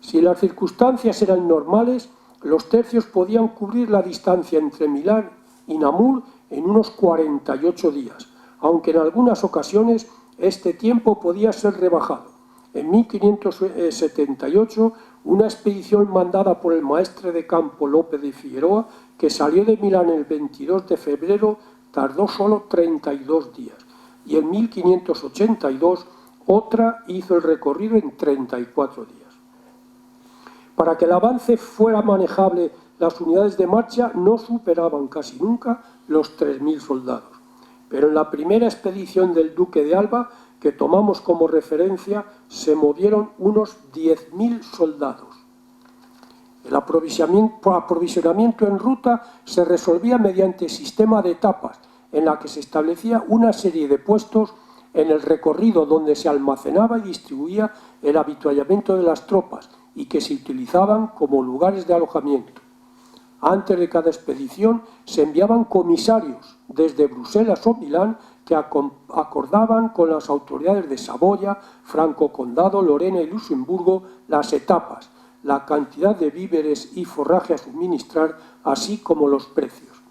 Si las circunstancias eran normales, los tercios podían cubrir la distancia entre Milán y Namur en unos 48 días, aunque en algunas ocasiones este tiempo podía ser rebajado. En 1578, una expedición mandada por el maestre de campo Lope de Figueroa, que salió de Milán el 22 de febrero, tardó solo 32 días, y en 1582 otra hizo el recorrido en 34 días. Para que el avance fuera manejable, las unidades de marcha no superaban casi nunca los 3.000 soldados. Pero en la primera expedición del duque de Alba, que tomamos como referencia, se movieron unos 10.000 soldados. El aprovisionamiento en ruta se resolvía mediante sistema de etapas, en la que se establecía una serie de puestos en el recorrido donde se almacenaba y distribuía el avituallamiento de las tropas y que se utilizaban como lugares de alojamiento. Antes de cada expedición se enviaban comisarios desde Bruselas o Milán que acordaban con las autoridades de Saboya, Franco Condado, Lorena y Luxemburgo las etapas, la cantidad de víveres y forraje a suministrar, así como los precios.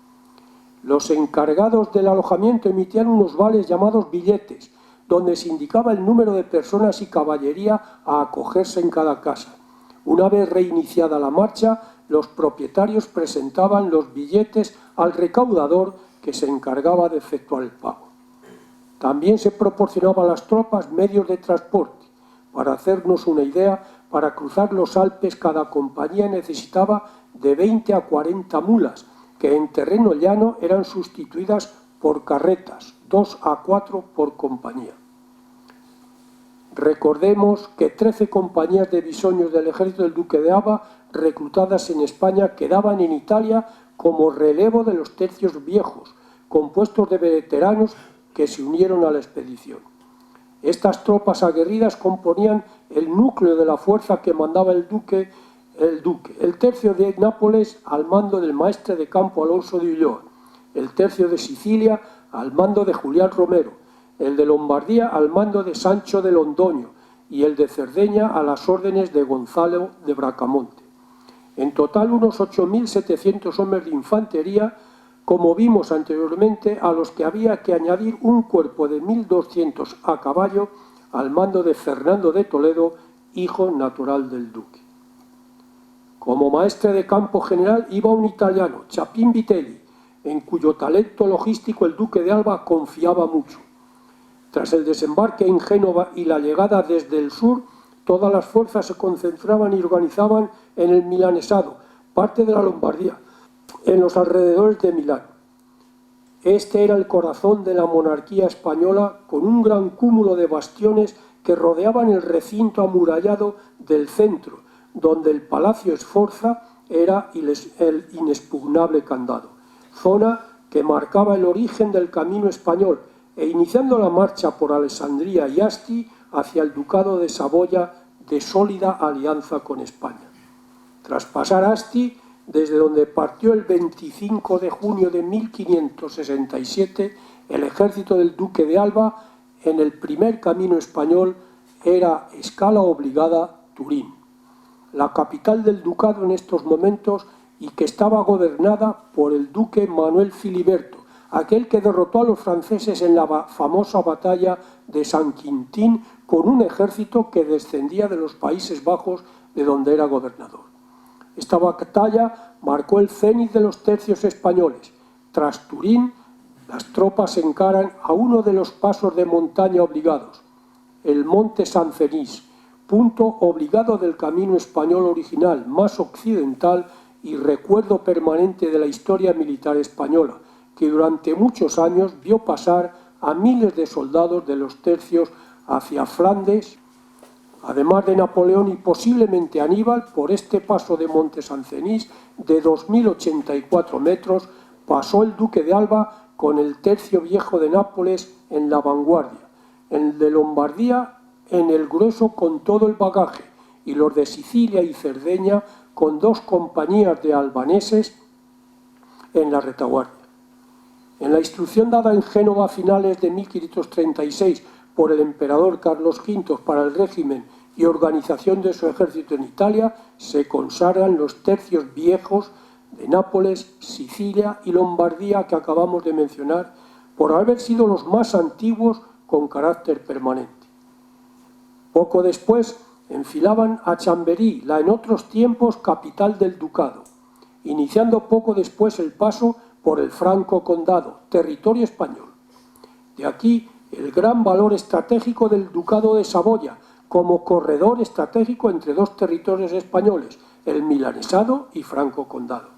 Los encargados del alojamiento emitían unos vales llamados billetes, donde se indicaba el número de personas y caballería a acogerse en cada casa. Una vez reiniciada la marcha, los propietarios presentaban los billetes al recaudador que se encargaba de efectuar el pago. También se proporcionaba a las tropas medios de transporte. Para hacernos una idea, para cruzar los Alpes cada compañía necesitaba de 20 a 40 mulas, que en terreno llano eran sustituidas por carretas, 2 a 4 por compañía. Recordemos que 13 compañías de bisoños del ejército del duque de Alba, reclutadas en España, quedaban en Italia como relevo de los tercios viejos, compuestos de veteranos que se unieron a la expedición. Estas tropas aguerridas componían el núcleo de la fuerza que mandaba el tercio de Nápoles al mando del maestre de campo Alonso de Ulloa, el tercio de Sicilia al mando de Julián Romero, el de Lombardía al mando de Sancho de Londoño y el de Cerdeña a las órdenes de Gonzalo de Bracamonte. En total unos 8.700 hombres de infantería, como vimos anteriormente, a los que había que añadir un cuerpo de 1.200 a caballo al mando de Fernando de Toledo, hijo natural del duque. Como maestre de campo general iba un italiano, Chapin Vitelli, en cuyo talento logístico el duque de Alba confiaba mucho. Tras el desembarque en Génova y la llegada desde el sur, todas las fuerzas se concentraban y organizaban en el milanesado, parte de la Lombardía, en los alrededores de Milán. Este era el corazón de la monarquía española, con un gran cúmulo de bastiones que rodeaban el recinto amurallado del centro, donde el Palacio Sforza era el inexpugnable candado, zona que marcaba el origen del camino español, e iniciando la marcha por Alessandría y Asti hacia el ducado de Saboya, de sólida alianza con España. Tras pasar Asti, desde donde partió el 25 de junio de 1567, el ejército del duque de Alba, en el primer camino español, era escala obligada Turín, la capital del ducado en estos momentos, y que estaba gobernada por el duque Manuel Filiberto, aquel que derrotó a los franceses en la famosa batalla de San Quintín con un ejército que descendía de los Países Bajos, de donde era gobernador. Esta batalla marcó el cenit de los tercios españoles. Tras Turín, las tropas se encaran a uno de los pasos de montaña obligados, el Monte San Cenís, punto obligado del camino español original, más occidental y recuerdo permanente de la historia militar española, que durante muchos años vio pasar a miles de soldados de los tercios hacia Flandes, Además de Napoleón y posiblemente Aníbal, por este paso de Monte Sancenís de 2084 metros pasó el duque de Alba con el tercio viejo de Nápoles en la vanguardia, el de Lombardía en el grueso con todo el bagaje y los de Sicilia y Cerdeña con 2 compañías de albaneses en la retaguardia. En la instrucción dada en Génova a finales de 1536 por el emperador Carlos V para el régimen y organización de su ejército en Italia, se consagran los tercios viejos de Nápoles, Sicilia y Lombardía que acabamos de mencionar, por haber sido los más antiguos con carácter permanente. Poco después enfilaban a Chamberí, la en otros tiempos capital del ducado, iniciando poco después el paso por el Franco Condado, territorio español. De aquí el gran valor estratégico del ducado de Saboya, como corredor estratégico entre 2 territorios españoles, el milanesado y Franco Condado.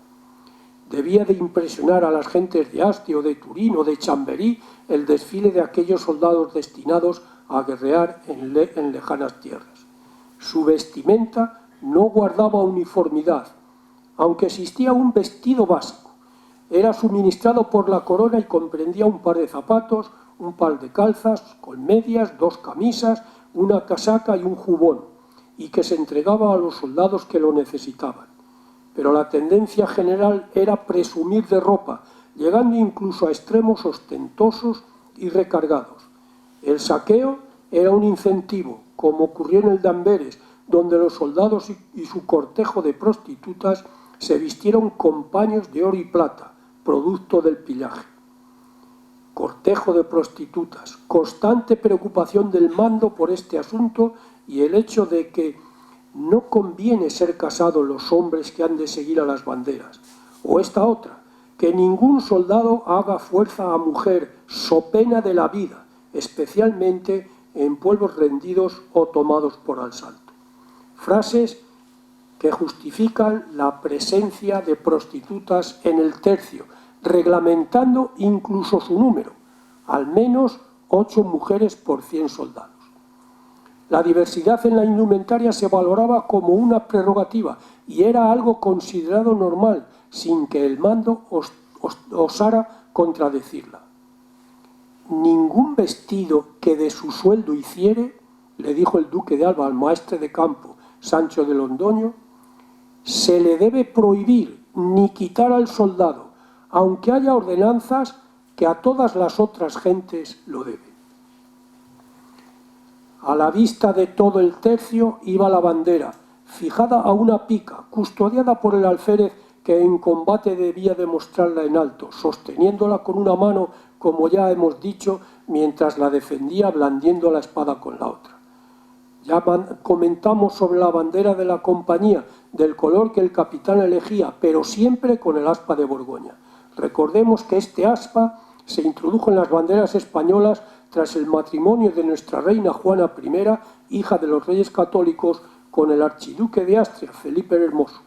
Debía de impresionar a las gentes de Asti o de Turín o de Chamberí el desfile de aquellos soldados destinados a guerrear en lejanas tierras. Su vestimenta no guardaba uniformidad, aunque existía un vestido básico. Era suministrado por la corona y comprendía un par de zapatos, un par de calzas con medias, 2 camisas, una casaca y un jubón, y que se entregaba a los soldados que lo necesitaban. Pero la tendencia general era presumir de ropa, llegando incluso a extremos ostentosos y recargados. El saqueo era un incentivo, como ocurrió en el de Amberes, donde los soldados y su cortejo de prostitutas se vistieron con paños de oro y plata, producto del pillaje. Cortejo de prostitutas, constante preocupación del mando por este asunto y el hecho de que no conviene ser casados los hombres que han de seguir a las banderas. O esta otra, que ningún soldado haga fuerza a mujer, so pena de la vida, especialmente en pueblos rendidos o tomados por asalto. Frases que justifican la presencia de prostitutas en el tercio, reglamentando incluso su número, al menos 8 mujeres por 100 soldados. La diversidad en la indumentaria se valoraba como una prerrogativa y era algo considerado normal, sin que el mando osara contradecirla. Ningún vestido que de su sueldo hiciere, le dijo el duque de Alba al maestre de campo Sancho de Londoño, se le debe prohibir ni quitar al soldado, aunque haya ordenanzas que a todas las otras gentes lo deben. A la vista de todo el tercio iba la bandera, fijada a una pica, custodiada por el alférez que en combate debía demostrarla en alto, sosteniéndola con una mano, como ya hemos dicho, mientras la defendía blandiendo la espada con la otra. Ya comentamos sobre la bandera de la compañía, del color que el capitán elegía, pero siempre con el aspa de Borgoña. Recordemos que este aspa se introdujo en las banderas españolas tras el matrimonio de nuestra reina Juana I, hija de los reyes católicos, con el archiduque de Austria, Felipe el Hermoso,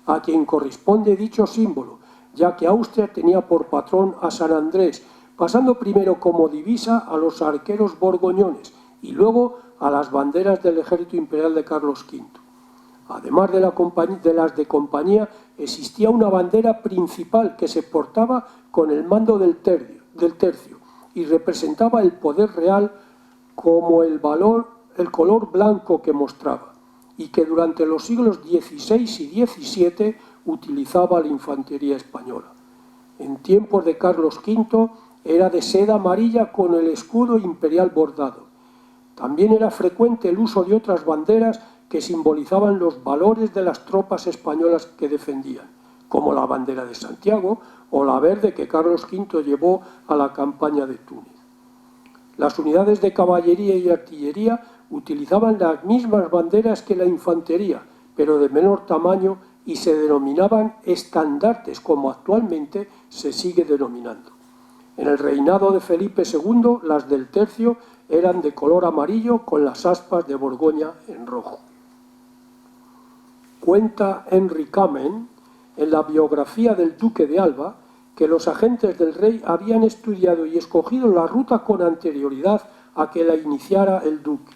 a quien corresponde dicho símbolo, ya que Austria tenía por patrón a San Andrés, pasando primero como divisa a los arqueros borgoñones y luego a las banderas del ejército imperial de Carlos V. Además de las de compañía, existía una bandera principal que se portaba con el mando del tercio y representaba el poder real como el color blanco que mostraba, y que durante los siglos XVI y XVII utilizaba la infantería española. En tiempos de Carlos V era de seda amarilla con el escudo imperial bordado. También era frecuente el uso de otras banderas que simbolizaban los valores de las tropas españolas que defendían, como la bandera de Santiago o la verde que Carlos V llevó a la campaña de Túnez. Las unidades de caballería y artillería utilizaban las mismas banderas que la infantería, pero de menor tamaño, y se denominaban estandartes, como actualmente se sigue denominando. En el reinado de Felipe II, las del tercio eran de color amarillo con las aspas de Borgoña en rojo. Cuenta Henry Kamen, en la biografía del duque de Alba, que los agentes del rey habían estudiado y escogido la ruta con anterioridad a que la iniciara el duque,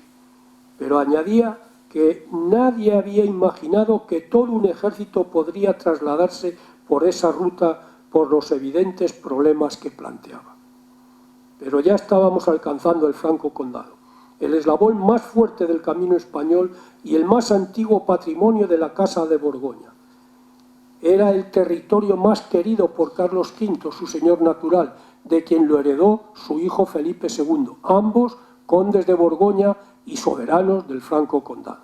pero añadía que nadie había imaginado que todo un ejército podría trasladarse por esa ruta por los evidentes problemas que planteaba. Pero ya estábamos alcanzando el Franco Condado, el eslabón más fuerte del camino español y el más antiguo patrimonio de la Casa de Borgoña. Era el territorio más querido por Carlos V, su señor natural, de quien lo heredó su hijo Felipe II, ambos condes de Borgoña y soberanos del Franco Condado.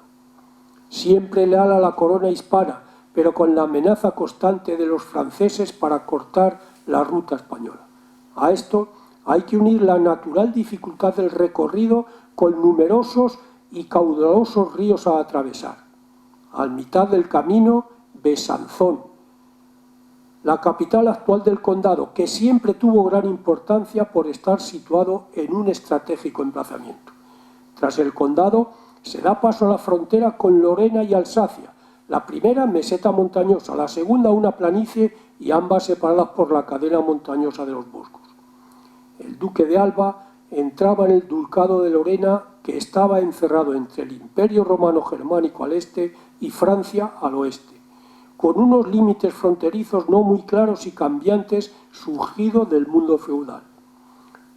Siempre leal a la corona hispana, pero con la amenaza constante de los franceses para cortar la ruta española. A esto hay que unir la natural dificultad del recorrido con numerosos y caudalosos ríos a atravesar. Al mitad del camino, Besanzón, la capital actual del condado, que siempre tuvo gran importancia por estar situado en un estratégico emplazamiento. Tras el condado se da paso a la frontera con Lorena y Alsacia, la primera meseta montañosa, la segunda una planicie y ambas separadas por la cadena montañosa de los Vosgos. El duque de Alba entraba en el ducado de Lorena, que estaba encerrado entre el Imperio Romano Germánico al este y Francia al oeste, con unos límites fronterizos no muy claros y cambiantes surgido del mundo feudal.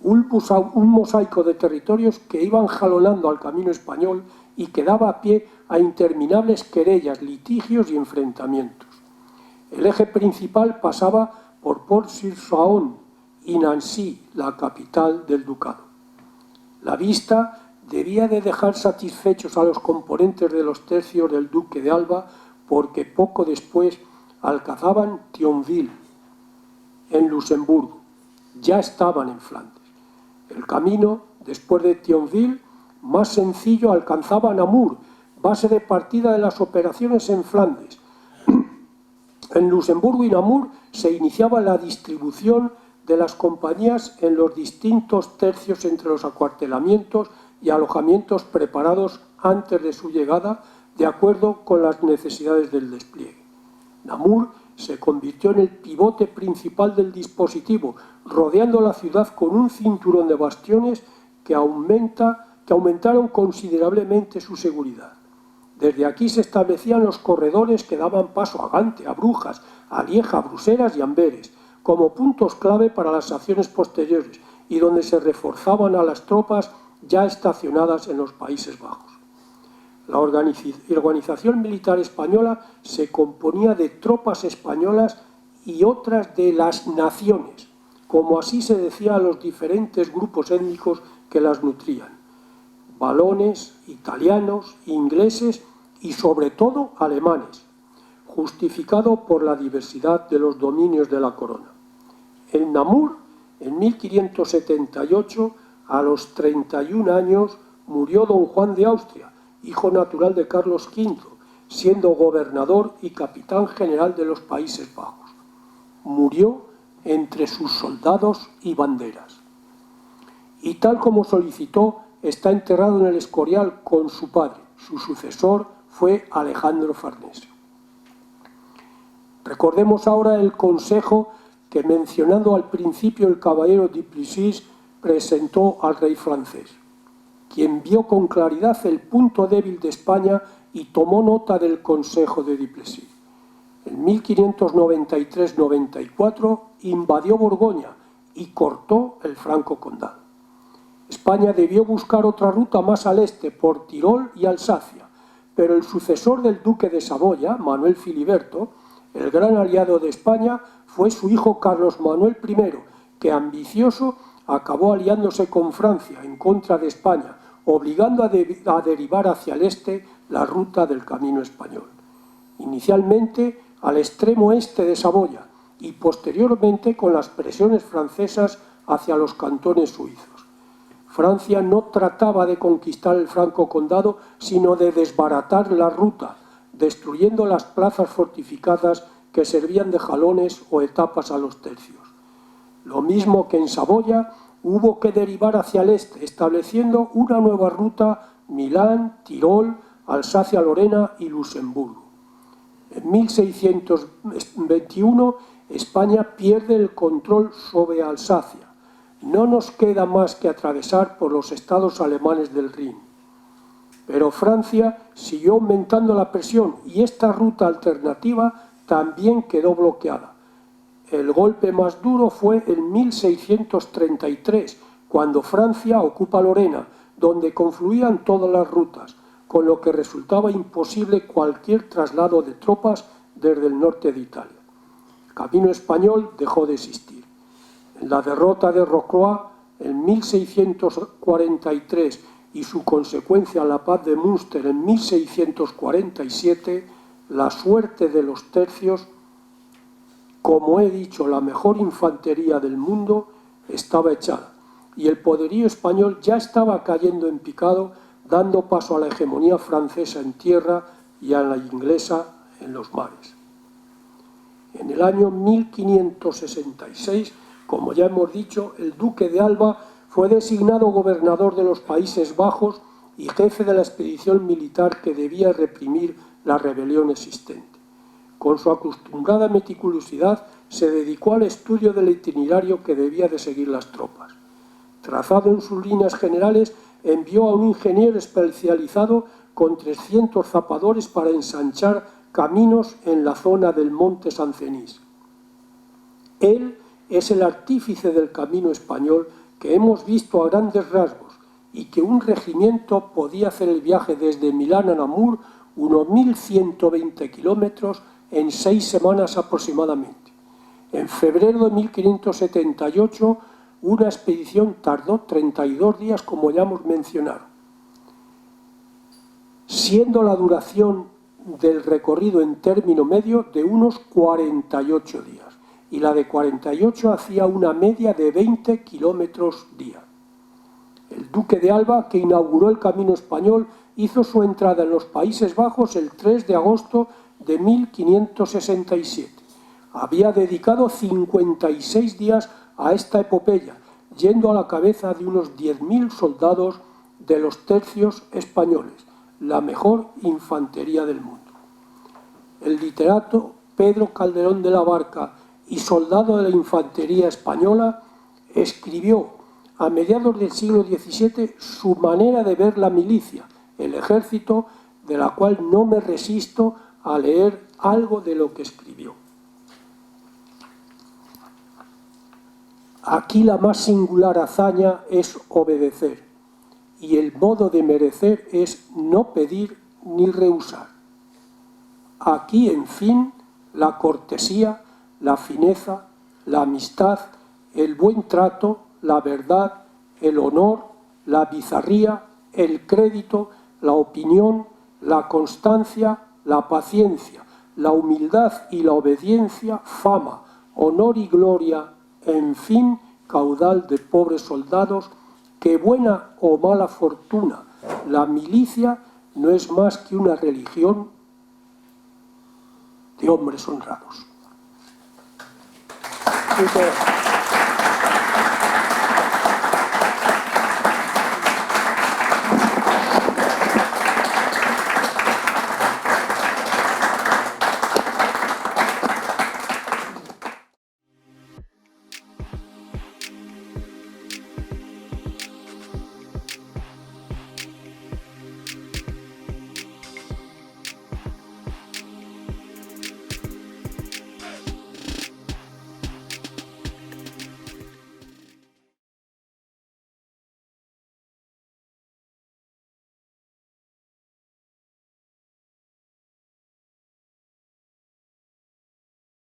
Un mosaico de territorios que iban jalonando al camino español y que daba pie a interminables querellas, litigios y enfrentamientos. El eje principal pasaba por Port-sur-Saône y Nancy, la capital del ducado. La vista debía de dejar satisfechos a los componentes de los tercios del duque de Alba, porque poco después alcanzaban Thionville, en Luxemburgo. Ya estaban en Flandes. El camino, después de Thionville, más sencillo, alcanzaba Namur, base de partida de las operaciones en Flandes. En Luxemburgo y Namur se iniciaba la distribución de las compañías en los distintos tercios entre los acuartelamientos y alojamientos preparados antes de su llegada, de acuerdo con las necesidades del despliegue. Namur se convirtió en el pivote principal del dispositivo, rodeando la ciudad con un cinturón de bastiones que aumentaron considerablemente su seguridad. Desde aquí se establecían los corredores que daban paso a Gante, a Brujas, a Lieja, a Bruselas y a Amberes, como puntos clave para las acciones posteriores y donde se reforzaban a las tropas ya estacionadas en los Países Bajos. La organización militar española se componía de tropas españolas y otras de las naciones, como así se decía a los diferentes grupos étnicos que las nutrían: valones, italianos, ingleses y sobre todo alemanes, justificado por la diversidad de los dominios de la corona. En Namur, en 1578, a los 31 años, murió don Juan de Austria, hijo natural de Carlos V, siendo gobernador y capitán general de los Países Bajos. Murió entre sus soldados y banderas. Y tal como solicitó, está enterrado en el Escorial con su padre. Su sucesor fue Alejandro Farnesio. Recordemos ahora el consejo que, mencionando al principio el caballero Duplessis, presentó al rey francés, quien vio con claridad el punto débil de España y tomó nota del consejo de Duplessis. En 1593-94 invadió Borgoña y cortó el Franco Condado. España debió buscar otra ruta más al este, por Tirol y Alsacia, pero el sucesor del duque de Saboya, Manuel Filiberto, el gran aliado de España, fue su hijo Carlos Manuel I, que, ambicioso, acabó aliándose con Francia en contra de España, obligando a derivar hacia el este la ruta del camino español. Inicialmente al extremo este de Saboya y posteriormente con las presiones francesas hacia los cantones suizos. Francia no trataba de conquistar el Franco Condado, sino de desbaratar la ruta, destruyendo las plazas fortificadas que servían de jalones o etapas a los tercios. Lo mismo que en Saboya, hubo que derivar hacia el este, estableciendo una nueva ruta: Milán, Tirol, Alsacia-Lorena y Luxemburgo. En 1621 España pierde el control sobre Alsacia. No nos queda más que atravesar por los estados alemanes del Rin. pero Francia siguió aumentando la presión y esta ruta alternativa también quedó bloqueada. El golpe más duro fue en 1633, cuando Francia ocupa Lorena, donde confluían todas las rutas, con lo que resultaba imposible cualquier traslado de tropas desde el norte de Italia. El camino español dejó de existir. En la derrota de Rocroi en 1643 y su consecuencia la paz de Münster en 1647, la suerte de los tercios, como he dicho, la mejor infantería del mundo, estaba echada y el poderío español ya estaba cayendo en picado, dando paso a la hegemonía francesa en tierra y a la inglesa en los mares. En el año 1566, como ya hemos dicho, el duque de Alba fue designado gobernador de los Países Bajos y jefe de la expedición militar que debía reprimir la rebelión existente. Con su acostumbrada meticulosidad se dedicó al estudio del itinerario que debía de seguir las tropas. Trazado en sus líneas generales, envió a un ingeniero especializado con 300 zapadores para ensanchar caminos en la zona del monte Sancenís. Él es el artífice del camino español que hemos visto a grandes rasgos y que un regimiento podía hacer el viaje desde Milán a Namur, unos 1120 kilómetros, en 6 semanas aproximadamente. En febrero de 1578, una expedición tardó 32 días, como ya hemos mencionado, siendo la duración del recorrido en término medio de unos 48 días, y la de 48 hacía una media de 20 kilómetros día. El duque de Alba, que inauguró el camino español, hizo su entrada en los Países Bajos el 3 de agosto de 1567. Había dedicado 56 días a esta epopeya, yendo a la cabeza de unos 10.000 soldados de los tercios españoles, la mejor infantería del mundo. El literato Pedro Calderón de la Barca y soldado de la infantería española, escribió a mediados del siglo XVII su manera de ver la milicia, el ejército, de la cual no me resisto a leer algo de lo que escribió. Aquí la más singular hazaña es obedecer, y el modo de merecer es no pedir ni rehusar. Aquí, en fin, la cortesía, la fineza, la amistad, el buen trato, la verdad, el honor, la bizarría, el crédito, la opinión, la constancia, la paciencia, la humildad y la obediencia, fama, honor y gloria, en fin, caudal de pobres soldados, que buena o mala fortuna, la milicia no es más que una religión de hombres honrados. Muchas gracias.